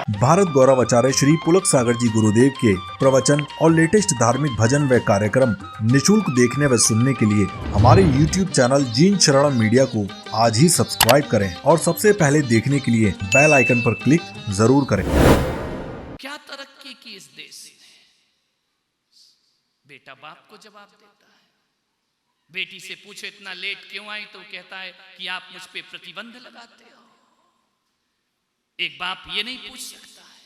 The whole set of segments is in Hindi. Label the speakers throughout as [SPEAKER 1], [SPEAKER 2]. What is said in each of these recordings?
[SPEAKER 1] भारत गौरव आचार्य श्री पुलक सागर जी गुरुदेव के प्रवचन और लेटेस्ट धार्मिक भजन व कार्यक्रम निशुल्क देखने व सुनने के लिए हमारे YouTube चैनल जीन शरणम मीडिया को आज ही सब्सक्राइब करें और सबसे पहले देखने के लिए बेल आइकन पर क्लिक जरूर करें।
[SPEAKER 2] क्या तरक्की की इस देश ने? बेटा बाप को जवाब देता है, बेटी से पूछो इतना लेट क्यों आई तो कहता है कि आप मुझ पे प्रतिबंध लगाते हो। एक बाप ये नहीं पूछ सकता है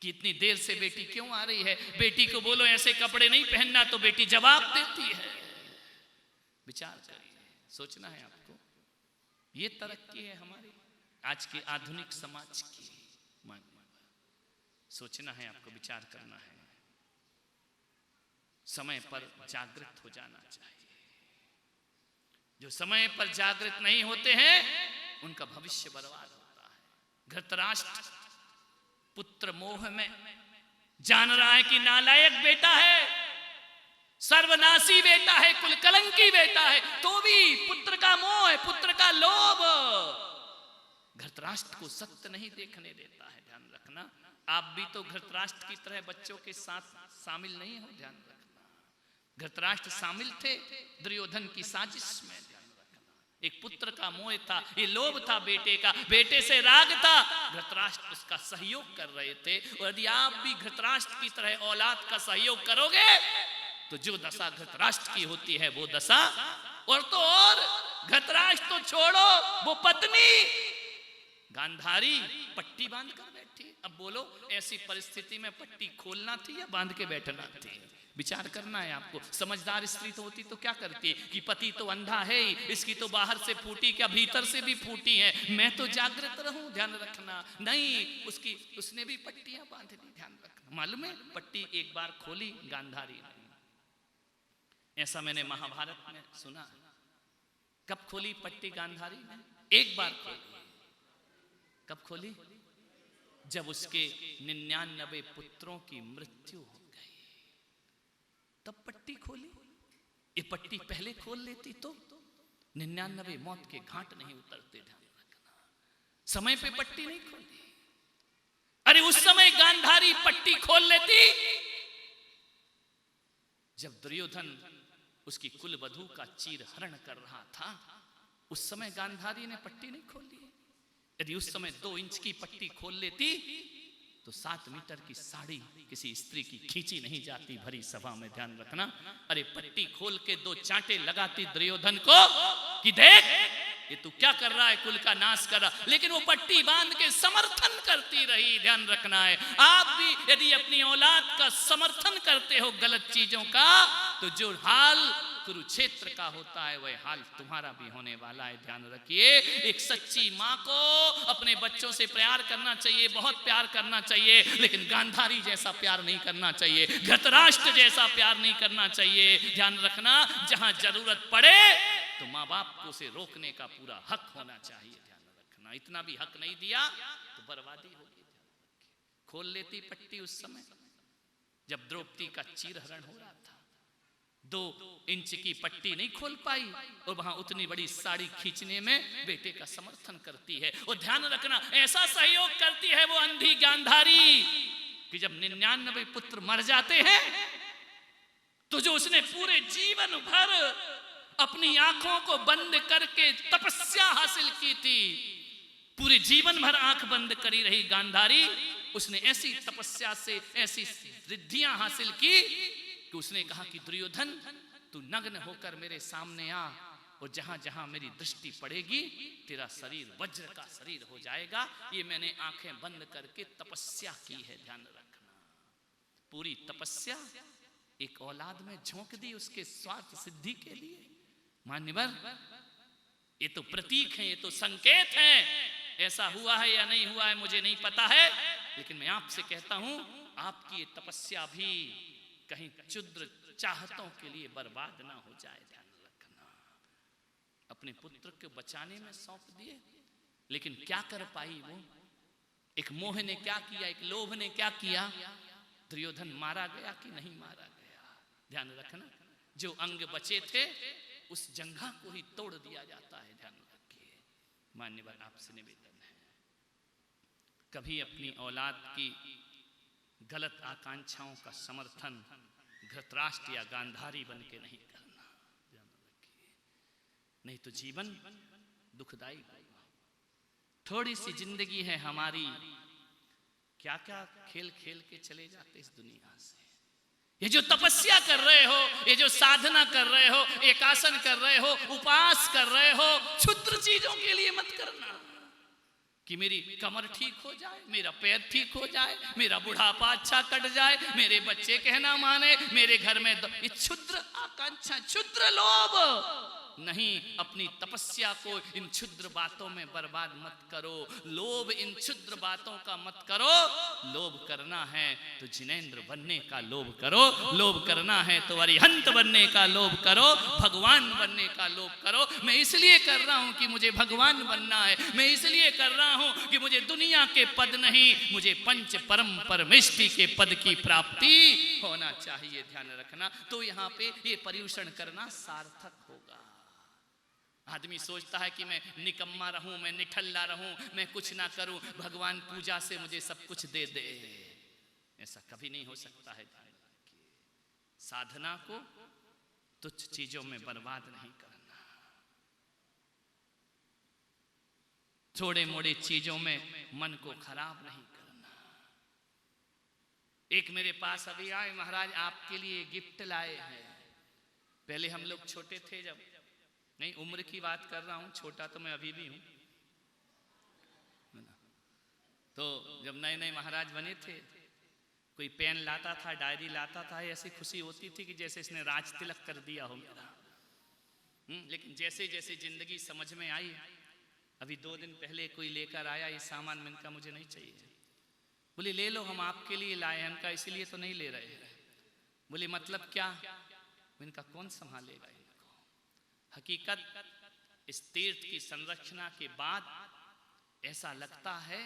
[SPEAKER 2] कि इतनी देर से बेटी क्यों आ रही है। बेटी को बोलो ऐसे कपड़े नहीं पहनना तो बेटी जवाब देती है। विचार करिए, सोचना है आपको। ये तरक्की है हमारी आज के आधुनिक समाज की। सोचना है आपको, विचार करना है। समय पर जागृत हो जाना चाहिए। जो समय पर जागृत नहीं होते हैं उनका भविष्य बर्बाद होता है। धृतराष्ट्र पुत्र मोह में जान रहा है कि नालायक बेटा है, सर्वनाशी बेटा है, कुलकलंकी बेटा है, तो भी पुत्र का मोह है, पुत्र का लोभ धृतराष्ट्र को सत्य नहीं देखने देता है। ध्यान रखना, आप भी तो धृतराष्ट्र की तरह बच्चों के साथ शामिल नहीं हो। ध्यान रखना, धृतराष्ट्र शामिल थे दुर्योधन की साजिश में। एक पुत्र का मोह था, ये लोभ था बेटे का, बेटे से राग था। धृतराष्ट्र उसका सहयोग कर रहे थे। और यदि आप भी धृतराष्ट्र की तरह औलाद का सहयोग करोगे तो जो दशा धृतराष्ट्र की होती है वो दशा। और तो और धृतराष्ट्र तो छोड़ो, वो पत्नी गांधारी पट्टी बांध कर बैठी। अब बोलो ऐसी परिस्थिति में पट्टी खोलना थी या बांध के बैठना थी? विचार करना है आपको। समझदार स्त्री तो होती तो क्या करती कि पति तो अंधा है ही, इसकी तो बाहर से फूटी क्या भीतर से भी फूटी है, मैं तो जागृत रहूं। ध्यान रखना, नहीं, उसने भी पट्टियां बांध दी। ध्यान रखना, मालूम है पट्टी एक बार खोली गांधारी ने। ऐसा मैंने महाभारत में सुना। कब खोली पट्टी गांधारी ने? एक बार खोली। कब खोली? जब उसके 99 पुत्रों की मृत्यु हो गई, तब पट्टी खोली। ये पट्टी पहले खोल लेती तो 99 मौत के घाट नहीं उतरते। ध्यान रखना, समय पे पट्टी नहीं खोली। अरे उस समय गांधारी पट्टी खोल लेती जब दुर्योधन उसकी कुलवधू का चीरहरण कर रहा था। उस समय गांधारी ने पट्टी नहीं खोली। यदि उस समय 2 इंच की पट्टी खोल लेती तो 7 मीटर की साड़ी किसी स्त्री की खींची नहीं जाती भरी सभा में। ध्यान रखना, अरे पट्टी खोल के 2 चांटे लगाती दुर्योधन को कि देख ये तू क्या कर रहा है, कुल का नाश कर रहा। लेकिन वो पट्टी बांध के समर्थन करती रही। ध्यान रखना है, आप भी यदि अपनी औलाद का समर्थन करते हो गलत चीजों का, तो जो हाल कुरुक्षेत्र का होता है वह हाल तुम्हारा भी होने वाला है। ध्यान रखिए, एक सच्ची माँ को अपने बच्चों से प्यार करना चाहिए, बहुत प्यार करना चाहिए, लेकिन गांधारी जैसा प्यार नहीं करना चाहिए, धृतराष्ट्र जैसा प्यार नहीं करना चाहिए। ध्यान रखना, जहां जरूरत पड़े तो माँ बाप को उसे रोकने का पूरा हक होना चाहिए। ध्यान रखना, इतना भी हक नहीं दिया तो बर्बादी होगी। खोल लेती पट्टी उस समय जब द्रौपदी का चीरहरण हो रहा था। 2 इंच की पट्टी नहीं खोल पाई और वहां उतनी बड़ी साड़ी खींचने में बेटे का समर्थन करती है। और ध्यान रखना, ऐसा सहयोग करती है वो अंधी गांधारी कि जब 99 पुत्र मर जाते हैं तो जो उसने पूरे जीवन भर अपनी आंखों को बंद करके तपस्या हासिल की थी, पूरे जीवन भर आंख बंद करी रही गांधारी, उसने ऐसी तपस्या से ऐसी सिद्धियां हासिल की कि उसने कहा कि दुर्योधन तू नग्न होकर मेरे सामने आ, और जहां जहां मेरी दृष्टि पड़ेगी तेरा शरीर वज्र का शरीर हो जाएगा। ये मैंने आंखें बंद करके तपस्या की है। ध्यान रखना, पूरी तपस्या एक औलाद में झोंक दी उसके स्वार्थ सिद्धि के लिए। मान्यवर, ये तो प्रतीक है, ये तो संकेत है। ऐसा हुआ है या नहीं हुआ है मुझे नहीं पता है, लेकिन मैं आपसे कहता हूं आपकी ये तपस्या भी कहीं क्षुद्र चाहतों के लिए बर्बाद ना हो जाए। ध्यान रखना, अपने पुत्र को बचाने में सौंप दिए, लेकिन क्या कर पाई वो? एक मोह ने क्या किया, एक लोभ ने क्या किया? दुर्योधन मारा गया कि नहीं मारा गया? ध्यान रखना, जो अंग बचे थे उस जंघा को ही तोड़ दिया जाता है। ध्यान रखिए। मान्यवर, आपसे निवेदन है, कभी अपनी औलाद की गलत आकांक्षाओं का समर्थन धृतराष्ट्र या गांधारी बन के नहीं करना, नहीं तो जीवन दुखदाई होगा। थोड़ी सी जिंदगी है हमारी, क्या क्या खेल खेल के चले जाते इस दुनिया से। ये जो तपस्या कर रहे हो, ये जो साधना कर रहे हो, एकासन कर रहे हो, उपवास कर रहे हो, क्षुद्र चीजों के लिए मत करना कि मेरी कमर ठीक हो जाए, मेरा पैर ठीक हो जाए, मेरा बुढ़ापा अच्छा कट जाए, मेरे बच्चे कहना माने, मेरे घर में ये क्षुद्र आकांक्षा, क्षुद्र लोभ नहीं। अपनी तपस्या को इन क्षुद्र बातों में बर्बाद मत करो। लोभ इन क्षुद्र बातों का मत करो। लोभ करना है तो जिनेंद्र बनने का लोभ करो, लोभ करना है तो अरिहंत बनने का लोभ करो, भगवान बनने का लोभ करो। मैं इसलिए कर रहा हूं कि मुझे भगवान बनना है, मैं इसलिए कर रहा हूं कि मुझे दुनिया के पद नहीं, मुझे पंच परम परमेष्टि के पद की प्राप्ति होना चाहिए। ध्यान रखना। तो यहाँ पे ये पर्यूषण करना सार्थक होगा। आदमी सोचता है कि मैं निकम्मा रहूं, मैं निठल्ला रहूं, मैं कुछ ना करूं, भगवान पूजा से मुझे सब कुछ दे दे। ऐसा कभी नहीं हो सकता है। साधना को तुच्छ चीजों में बर्बाद नहीं करना, थोड़े मोड़े चीजों में मन को खराब नहीं करना। एक मेरे पास अभी आए, महाराज आपके लिए गिफ्ट लाए हैं। पहले हम लोग छोटे थे, जब नहीं उम्र की बात कर रहा हूं, छोटा तो मैं अभी भी हूं, तो जब नए नए महाराज बने थे, कोई पेन लाता था, डायरी लाता था, ऐसी खुशी होती थी कि जैसे इसने राज तिलक कर दिया हो मेरा। लेकिन जैसे जैसे जिंदगी समझ में आई, अभी 2 दिन पहले कोई लेकर आया ये सामान, मैंने कहा मुझे नहीं चाहिए। बोले ले लो, हम आपके लिए लाए हैं। उनका इसलिए तो नहीं ले रहे हैं। बोले मतलब क्या? इनका कौन संभालेगा इनको? हकीकत इस तीर्थ की संरचना के बाद ऐसा लगता है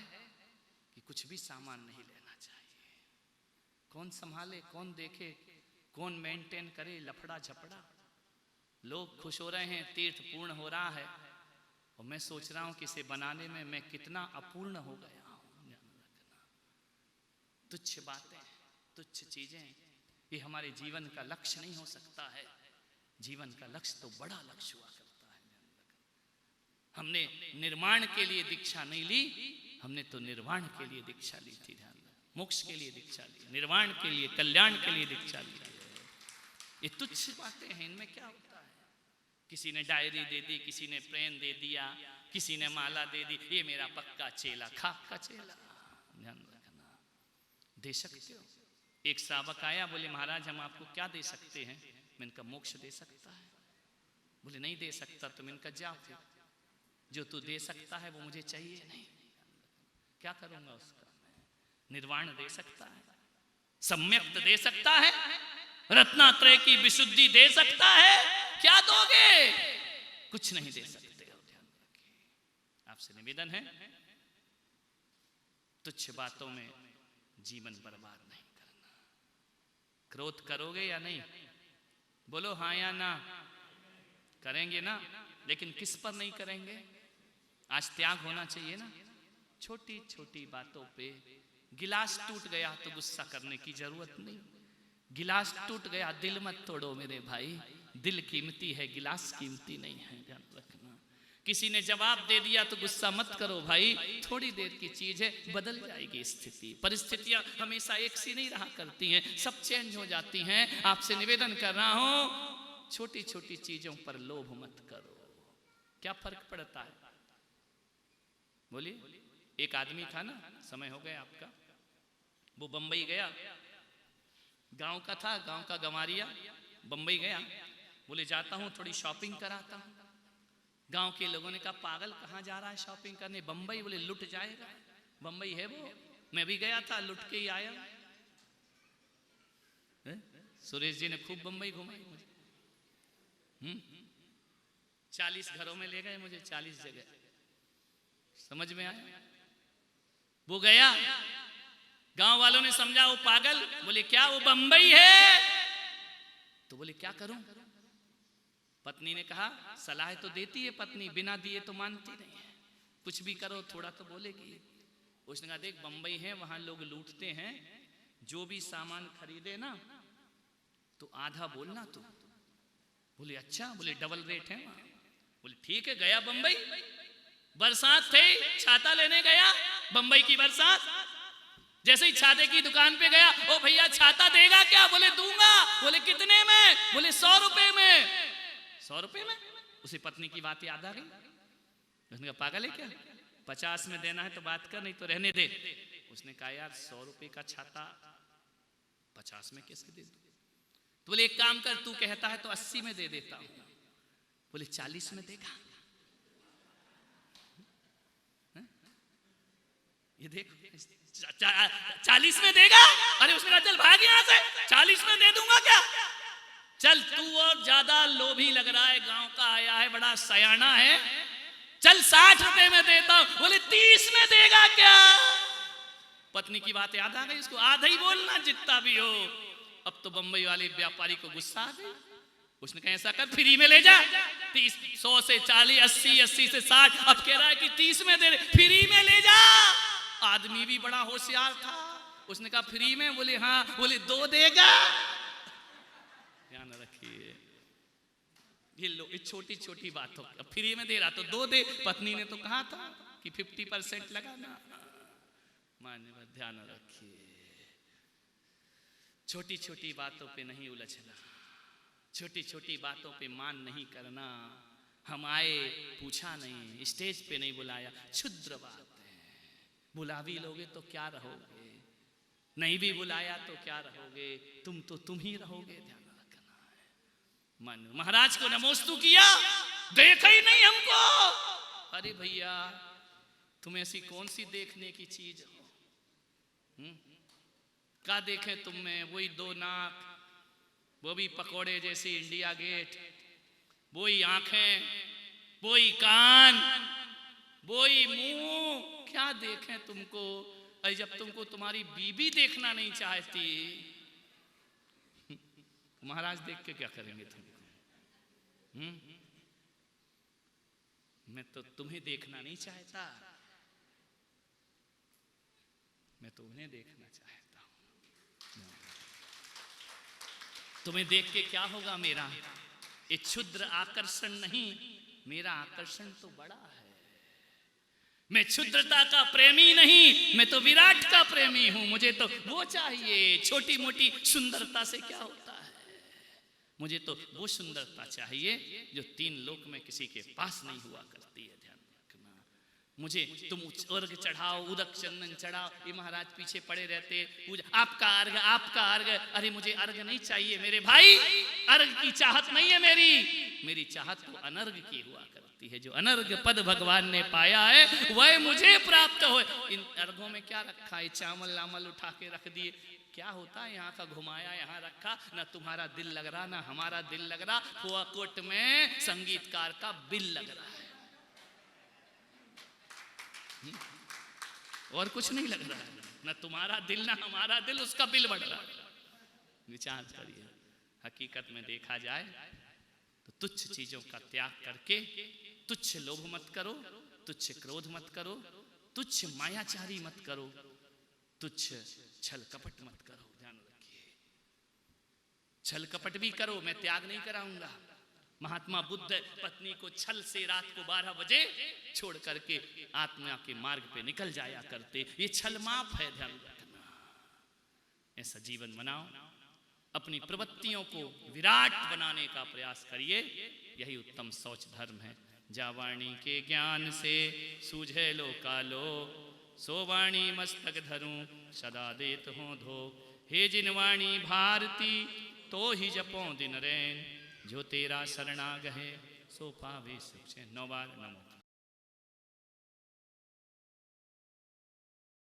[SPEAKER 2] कि कुछ भी सामान नहीं लेना चाहिए। कौन संभाले, कौन देखे, कौन मेंटेन करे? लफड़ा झपड़ा। लोग खुश हो रहे हैं, तीर्थ पूर्ण हो रहा है, और मैं सोच रहा हूं कि इसे बनाने में मैं कितना अपूर्ण हो गया हूं। तुच्छ बातें, तुच्छ चीजें, ये हमारे जीवन का लक्ष्य नहीं हो सकता है। जीवन का लक्ष्य तो बड़ा लक्ष्य हुआ करता है। हमने निर्माण के लिए दीक्षा नहीं ली, हमने तो निर्वाण के लिए दीक्षा ली थी। ध्यान, मोक्ष के लिए दीक्षा ली, निर्वाण के लिए, कल्याण के लिए दीक्षा ली। ये तुच्छ बातें हैं, इनमें क्या होता है? किसी ने डायरी दे दी, किसी ने पेन दे दिया, किसी ने माला दे दी, ये मेरा पक्का चेला, खाक का चेला। ध्यान रखना, दे सकते हो। एक श्रावक आया, बोले महाराज हम आपको क्या दे सकते हैं? मैंने कहा मोक्ष दे सकता है। बोले नहीं दे सकता। तो मैंने कहा जा फिर, जो तू दे सकता है वो मुझे चाहिए नहीं, क्या करूंगा उसका? निर्वाण दे सकता है, सम्यक दे सकता है, रत्नात्रय की विशुद्धि दे सकता है, क्या दोगे? कुछ नहीं दे सकते हो। ध्यान रखिए। आपसे निवेदन है, तुच्छ बातों में जीवन बर्बाद नहीं करना। क्रोध करोगे या नहीं? बोलो हाँ या ना। करेंगे ना, लेकिन किस पर नहीं करेंगे? आज त्याग होना चाहिए ना। छोटी छोटी बातों पे, गिलास टूट गया तो गुस्सा करने की जरूरत नहीं। गिलास टूट गया, दिल मत तोड़ो मेरे भाई। दिल कीमती है, गिलास कीमती नहीं है। ध्यान रखना। किसी ने जवाब दे दिया तो गुस्सा मत करो भाई, थोड़ी देर की चीज है, बदल जाएगी स्थिति। परिस्थितियां हमेशा एक सी नहीं रहा करती हैं, सब चेंज हो जाती हैं। आपसे निवेदन कर रहा हूं, छोटी छोटी चीजों पर लोभ मत करो। क्या फर्क पड़ता है? बोलिए। एक आदमी था ना, समय हो गया आपका, वो बंबई गया, गांव का था, गांव का गंवारिया, बंबई गया। बोले जाता हूं थोड़ी शॉपिंग कराता हूं। गांव के लोगों ने कहा पागल कहां जा रहा है शॉपिंग करने? बंबई। बोले लुट जाएगा। बंबई है वो, मैं भी गया था, लुट के ही आया। सुरेश जी ने खूब बंबई घुमाई मुझे। 40 घरों में ले गए मुझे, 40 जगह। समझ में आया? वो गया, गांव वालों ने समझा वो पागल। बोले क्या वो बंबई है? तो बोले क्या करूं? पत्नी ने कहा सलाह तो देती है पत्नी, बिना दिए तो मानती नहीं है, कुछ भी करो थोड़ा तो बोलेगी। उसने कहा देख बंबई है, वहां लोग लूटते हैं, जो भी सामान खरीदे ना तो आधा बोलना तू। बोले अच्छा, बोले डबल रेट है वहां। बोले ठीक है। गया बंबई, बरसात थे, छाता लेने गया, बंबई की बरसात। जैसे ही छाते की दुकान पे गया, ओ भैया छाता देगा क्या? बोले दूंगा। बोले कितने में? बोले 100 रुपए में। 100 रुपए में? उसे पत्नी की बात याद आ गई। उसने कहा पागल है क्या, 50 में देना है तो बात कर, नहीं तो रहने दे। उसने कहा यार 100 रुपए का छाता 50 में कैसे दे दूं? तो बोले एक काम कर, तू कहता है तो 80 में दे देता हूं। बोले 40 में देगा? ये देख 40 में देगा? अरे उसने कहा चल भाग यहां से, 40 में दे दूंगा क्या? चल तू और ज्यादा लोभी लग रहा है, गांव का आया है, बड़ा सयाना है, चल 60 रुपए में देता हूं। बोले 30 में देगा क्या? पत्नी की बात याद आ गई उसको, आधा ही बोलना जितना भी हो। अब तो बंबई वाले व्यापारी को गुस्सा आ गई। उसने कहा ऐसा कर, फ्री में ले जा। 30, 100 से 40, 80, 80 से 60, अब कह रहा है कि 30 में दे, फ्री में ले जा। आदमी भी बड़ा होशियार था, उसने कहा फ्री में? बोले हाँ। बोले 2 देगा? ध्यान रखिए ये लोग छोटी छोटी बातों, फ्री में दे रहा तो 2 दे। पत्नी ने तो कहा था कि 50% लगाना। माने ध्यान रखिए, छोटी छोटी बातों पे नहीं उलझना, छोटी छोटी बातों पे मान नहीं करना। हम आए, पूछा नहीं, स्टेज पे नहीं बुलाया, क्षुद्र बात है। बुला भी लोगे तो क्या रहोगे, नहीं भी बुलाया तो क्या रहोगे, तुम तो तुम ही रहोगे। ध्यान रखना है। मन महाराज को नमोस्तु किया, देखा ही नहीं हमको। अरे भैया तुम ऐसी कौन सी देखने की चीज हो? क्या देखें तुम में? वही 2 नाक, वो भी पकोड़े जैसे इंडिया गेट, वही आंखें, वही कान, वही मुंह, क्या देखें तुमको? अरे जब तुमको तुम्हारी बीबी देखना नहीं चाहती, महाराज देख के क्या करेंगे तुमको? मैं तो तुम्हें देखना नहीं चाहता, मैं तो उन्हें देखना चाहता हूं। तुम्हें देख के क्या होगा मेरा? ये क्षुद्र आकर्षण नहीं, मेरा आकर्षण तो बड़ा है। मैं क्षुद्रता का प्रेमी नहीं, मैं तो विराट का प्रेमी हूं। मुझे तो वो चाहिए, छोटी मोटी सुंदरता से क्या होता है? मुझे तो वो सुंदरता चाहिए जो 3 लोक में किसी के पास नहीं हुआ करती है। ध्यान रखना। मुझे तुम अर्घ चढ़ाओ, उदक चंदन चढ़ाओ, ये महाराज पीछे पड़े रहते, पूजा, आपका अर्घ, आपका अर्घ। अरे मुझे अर्घ नहीं चाहिए मेरे भाई, अर्घ की चाहत नहीं है मेरी, मेरी चाहत तो अनर्घ की हुआ करती है। जो अनर्घ पद भगवान ने पाया है वह मुझे प्राप्त हो। इन अर्घों में क्या रखा है? चावल लामल उठा के रख दिए, क्या होता है? यहाँ का घुमाया, यहाँ रखा, ना तुम्हारा दिल लग रहा ना हमारा दिल लग रहा। फुआ कोट में संगीतकार का बिल लग रहा है, और कुछ नहीं लग रहा है। ना तुम्हारा दिल ना हमारा दिल, उसका बिल बढ़ रहा है। विचार करिए। हकीकत में देखा जाए तो तुच्छ चीजों का त्याग करके, तुच्छ लोभ मत करो, तुच्छ क्रोध मत करो, तुच्छ मायाचारी मत करो, तुच्छ छल कपट मत करो। ध्यान रखिए, छल कपट भी करो, मैं त्याग नहीं कराऊंगा। महात्मा बुद्ध पत्नी को छल से रात को 12 बजे छोड़ करके आत्मा के मार्ग पे निकल जाया करते। ये छल माफ है। ध्यान रखना। ऐसा जीवन बनाओ, अपनी प्रवृत्तियों को विराट बनाने का प्रयास करिए, यही उत्तम शौच धर्म है। जावाणी के ज्ञान से सूझे लो कालो, सोवाणी मस्तक धरूं सदा देत हो धो। हे जिनवाणी भारती तो ही जपो दिन रैन, जो तेरा शरणागह है सो पावे सुख। 9 बार नमो।